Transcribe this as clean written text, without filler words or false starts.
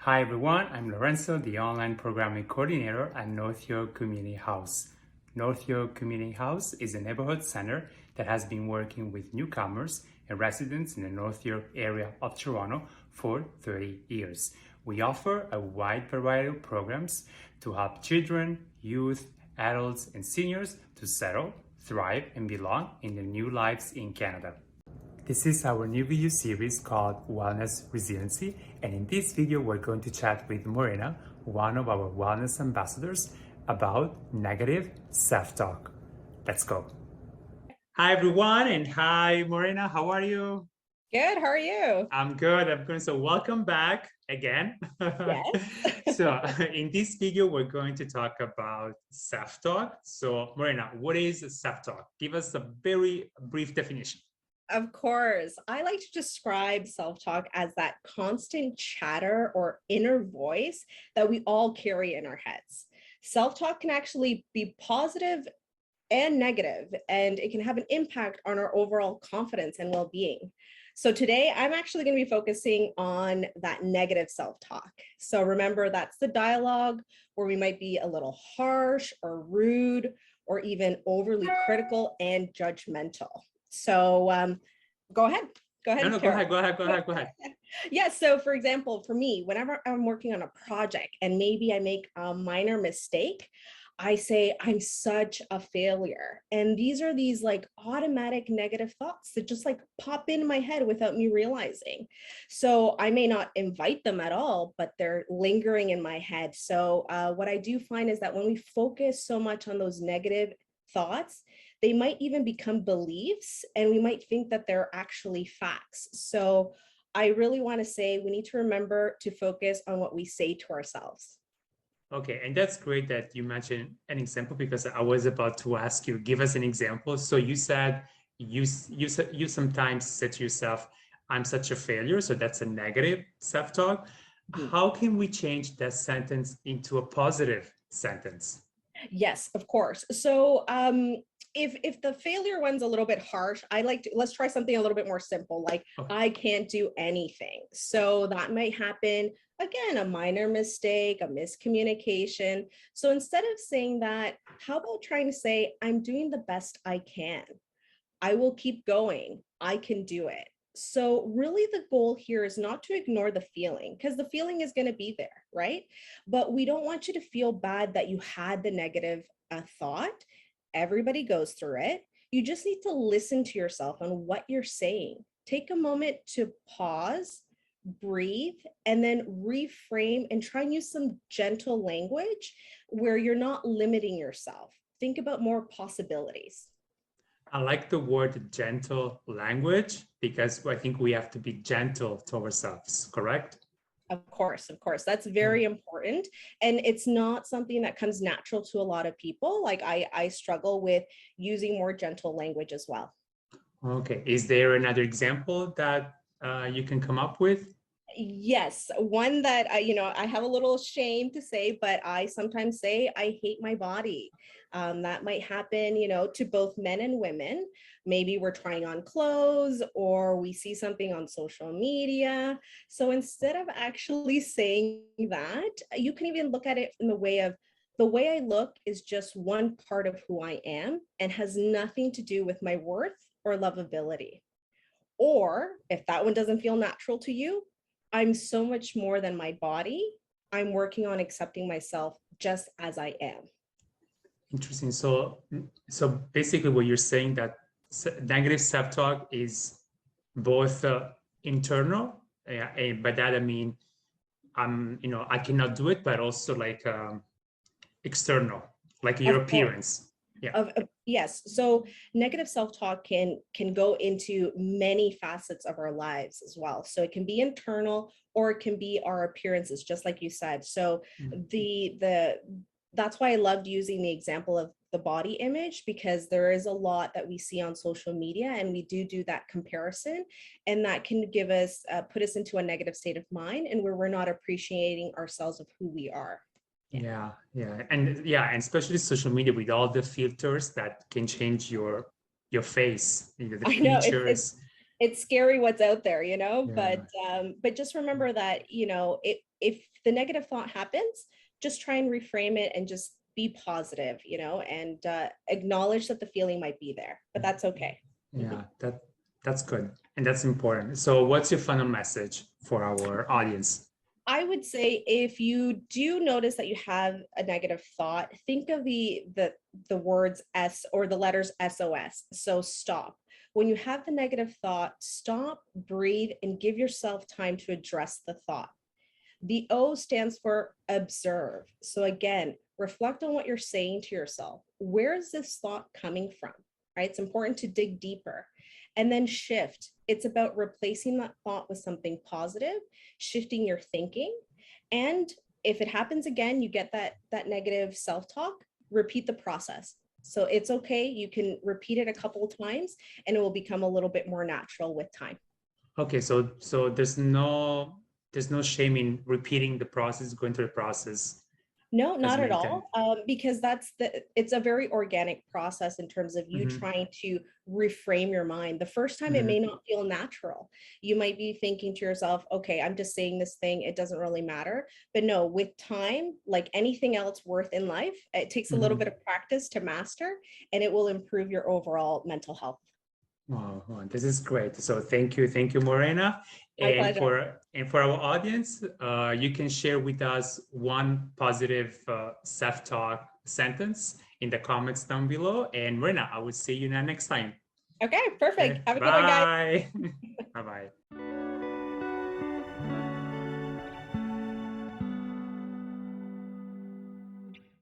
Hi everyone, I'm Lorenzo, the online programming coordinator at North York Community House. North York Community House is a neighborhood center that has been working with newcomers and residents in the North York area of Toronto for 30 years. We offer a wide variety of programs to help children, youth, adults, and seniors to settle, thrive, and belong in their new lives in Canada. This is our new video series called Wellness Resiliency, and in this video we're going to chat with Morena, one of our wellness ambassadors, about negative self-talk. Let's go. Hi everyone, and hi Morena, how are you? Good, how are you? I'm good. So welcome back again. Yes. So in this video, we're going to talk about self-talk. So Morena, what is self-talk? Give us a very brief definition. Of course. I like to describe self-talk as that constant chatter or inner voice that we all carry in our heads. Self-talk can actually be positive and negative, and it can have an impact on our overall confidence and well-being. So today, I'm actually going to be focusing on that negative self-talk. So remember, that's the dialogue where we might be a little harsh or rude or even overly critical and judgmental. So go ahead. Go ahead. No, go ahead. Yeah. So for example, for me, whenever I'm working on a project and maybe I make a minor mistake, I say I'm such a failure. And these are these like automatic negative thoughts that just like pop in my head without me realizing. So I may not invite them at all, but they're lingering in my head. So what I do find is that when we focus so much on those negative thoughts, they might even become beliefs and we might think that they're actually facts. So I really want to say we need to remember to focus on what we say to ourselves. Okay, and that's great that you mentioned an example because I was about to ask you, give us an example. So you said you sometimes say to yourself, I'm such a failure. So that's a negative self-talk. How can we change that sentence into a positive sentence? Yes, of course. So if the failure one's a little bit harsh, let's try something a little bit more simple, like I can't do anything. So that might happen, again, a minor mistake, a miscommunication. So instead of saying that, how about trying to say, I'm doing the best I can. I will keep going. I can do it. So really the goal here is not to ignore the feeling because the feeling is going to be there, right? But we don't want you to feel bad that you had the negative thought. Everybody goes through it. You just need to listen to yourself on what you're saying. Take a moment to pause, breathe, and then reframe and try and use some gentle language where you're not limiting yourself. Think about more possibilities. I like the word gentle language because I think we have to be gentle to ourselves, correct? Of course. That's very important. And it's not something that comes natural to a lot of people. Like I struggle with using more gentle language as well. Okay. Is there another example that you can come up with? Yes, one that I have a little shame to say, but I sometimes say I hate my body. That might happen, to both men and women. Maybe we're trying on clothes or we see something on social media. So instead of actually saying that, you can even look at it in the way of the way I look is just one part of who I am and has nothing to do with my worth or lovability. Or if that one doesn't feel natural to you, I'm so much more than my body. I'm working on accepting myself just as I am. Interesting. So basically what you're saying that negative self-talk is both internal, and by that I mean, I cannot do it, but also like external, like your appearance. Yeah. Yes. So negative self-talk can go into many facets of our lives as well. So it can be internal or it can be our appearances, just like you said. So that's why I loved using the example of the body image, because there is a lot that we see on social media and we do that comparison, and that can give us put us into a negative state of mind and where we're not appreciating ourselves of who we are. Yeah. And especially social media with all the filters that can change your face, the I know features. it's scary what's out there, but just remember that, if the negative thought happens, just try and reframe it and just be positive, and acknowledge that the feeling might be there, but that's okay. Yeah, that's good. And that's important. So what's your final message for our audience? I would say if you do notice that you have a negative thought, think of the words S or the letters SOS. So stop. When you have the negative thought, stop, breathe, and give yourself time to address the thought. The O stands for observe. So again, reflect on what you're saying to yourself. Where is this thought coming from? Right? It's important to dig deeper. And then shift. It's about replacing that thought with something positive, shifting your thinking. And if it happens again, you get that negative self-talk, repeat the process. So it's okay. You can repeat it a couple of times and it will become a little bit more natural with time. Okay, so there's no shame in repeating the process, going through the process. No, not at all. Because it's a very organic process in terms of you trying to reframe your mind. The first time it may not feel natural. You might be thinking to yourself, okay, I'm just saying this thing, it doesn't really matter. But no, with time, like anything else worth in life, it takes a little bit of practice to master, and it will improve your overall mental health. Wow, this is great. So thank you, Morena. And for our audience, you can share with us one positive self-talk sentence in the comments down below. And Morena, I will see you next time. Okay, perfect. Okay, Have a good one, guys. Bye. Bye-bye.